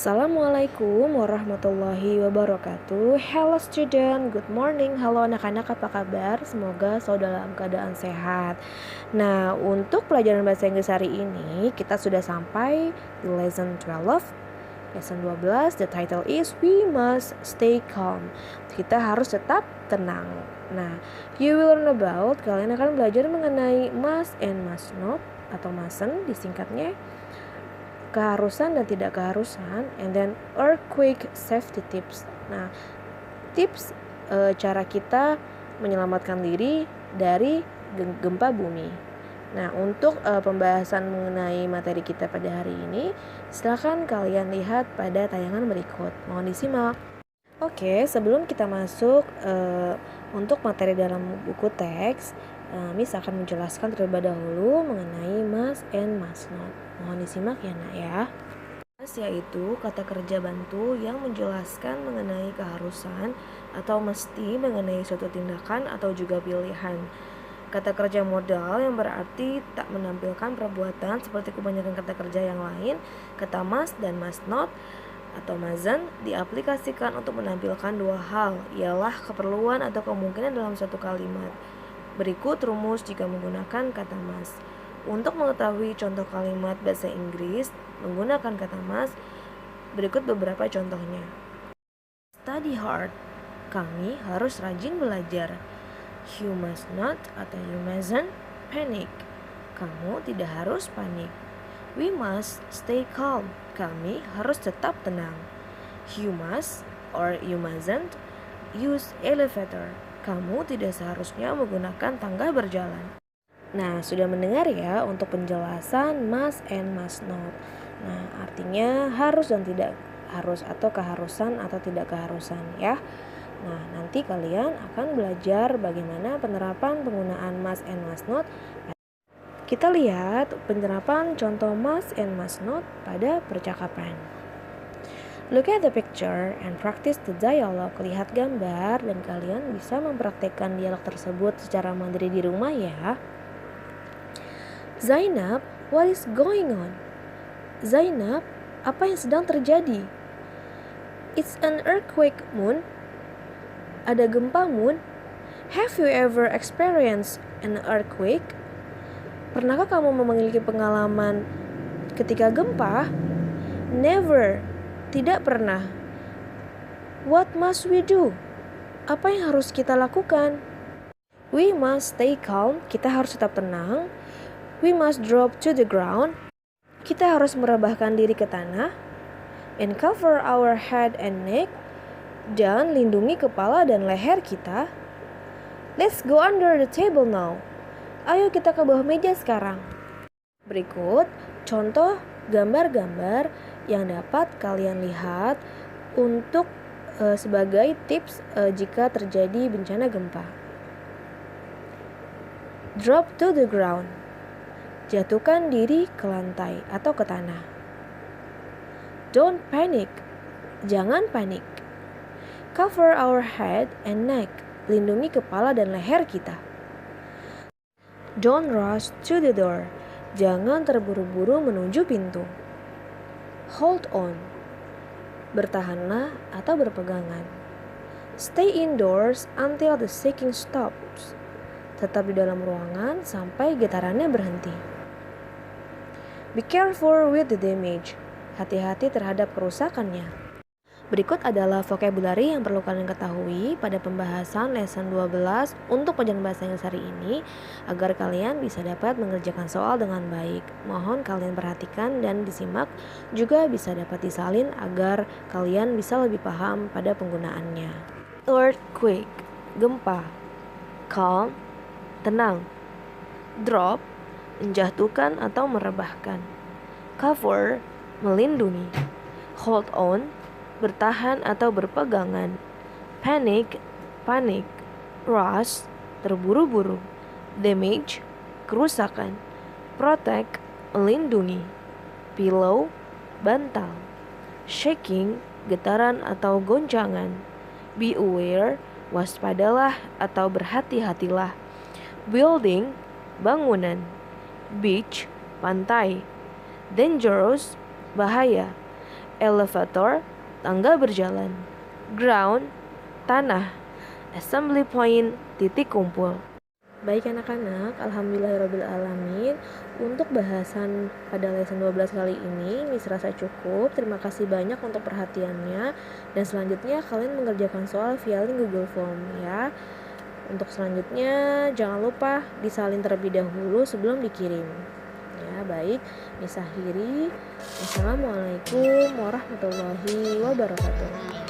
Assalamualaikum warahmatullahi wabarakatuh. Hello student, good morning. Halo anak-anak, apa kabar? Semoga selalu dalam keadaan sehat. Nah, untuk pelajaran bahasa Inggris hari ini kita sudah sampai di lesson 12. Lesson 12, the title is We Must Stay Calm. Kita harus tetap tenang. Nah, you will learn about, kalian akan belajar mengenai must and must not atau mustn't disingkatnya, keharusan dan tidak keharusan, and then earthquake safety tips. Nah, tips cara kita menyelamatkan diri dari gempa bumi. Nah, untuk pembahasan mengenai materi kita pada hari ini, silakan kalian lihat pada tayangan berikut. Mohon disimak. Oke, sebelum kita masuk untuk materi dalam buku teks, Miss akan menjelaskan terlebih dahulu mengenai must and must not. Mohon disimak ya nak ya. Must yaitu kata kerja bantu yang menjelaskan mengenai keharusan atau mesti mengenai suatu tindakan atau juga pilihan. Kata kerja modal yang berarti tak menampilkan perbuatan seperti kebanyakan kata kerja yang lain. Kata must dan must not atau mustn't diaplikasikan untuk menampilkan dua hal, ialah keperluan atau kemungkinan dalam satu kalimat. Berikut rumus jika menggunakan kata must. Untuk mengetahui contoh kalimat bahasa Inggris menggunakan kata must, berikut beberapa contohnya. Study hard. Kami harus rajin belajar. You must not atau you mustn't panic. Kamu tidak harus panik. We must stay calm. Kami harus tetap tenang. You must or you mustn't use elevator. Kamu tidak seharusnya menggunakan tangga berjalan. Nah, sudah mendengar ya untuk penjelasan must and must not. Nah, artinya harus dan tidak harus atau keharusan atau tidak keharusan ya. Nah, nanti kalian akan belajar bagaimana penerapan penggunaan must and must not. Kita lihat penerapan contoh must and must not pada percakapan. Look at the picture and practice the dialogue. Lihat gambar dan kalian bisa mempraktekkan dialog tersebut secara mandiri di rumah ya. Zainab, what is going on? Zainab, apa yang sedang terjadi? It's an earthquake, Moon. Ada gempa, Moon. Have you ever experienced an earthquake? Pernahkah kamu memiliki pengalaman ketika gempa? Never. Tidak pernah. What must we do? Apa yang harus kita lakukan? We must stay calm. Kita harus tetap tenang. We must drop to the ground. Kita harus merebahkan diri ke tanah. And cover our head and neck. Dan lindungi kepala dan leher kita. Let's go under the table now. Ayo kita ke bawah meja sekarang. Berikut contoh gambar-gambar yang dapat kalian lihat untuk sebagai tips jika terjadi bencana gempa. Drop to the ground. Jatuhkan diri ke lantai atau ke tanah. Don't panic. Jangan panik. Cover our head and neck. Lindungi kepala dan leher kita. Don't rush to the door. Jangan terburu-buru menuju pintu. Hold on. Bertahanlah atau berpegangan. Stay indoors until the shaking stops. Tetap di dalam ruangan sampai getarannya berhenti. Be careful with the damage. Hati-hati terhadap kerusakannya. Berikut adalah vocabulary yang perlu kalian ketahui pada pembahasan lesson 12 untuk pelajaran bahasa Inggris hari ini agar kalian bisa dapat mengerjakan soal dengan baik. Mohon kalian perhatikan dan disimak, juga bisa dapat disalin agar kalian bisa lebih paham pada penggunaannya. Earthquake, gempa. Calm, tenang. Drop, menjatuhkan atau merebahkan. Cover, melindungi. Hold on, bertahan atau berpegangan. Panic, panik. Rush, terburu-buru. Damage, kerusakan. Protect, melindungi. Pillow, bantal. Shaking, getaran atau goncangan. Be aware, waspadalah atau berhati-hatilah. Building, bangunan. Beach, pantai. Dangerous, bahaya. elevator, tangga berjalan, ground, tanah, assembly point, titik kumpul. Baik anak-anak, alhamdulillahirrabbilalamin. Untuk bahasan pada lesson 12 kali ini Miss rasa cukup. Terima kasih banyak untuk perhatiannya. Dan selanjutnya kalian mengerjakan soal via link Google Form ya. Untuk selanjutnya jangan lupa disalin terlebih dahulu sebelum dikirim. Ya, baik. Miss akhiri. Wassalamualaikum warahmatullahi wabarakatuh.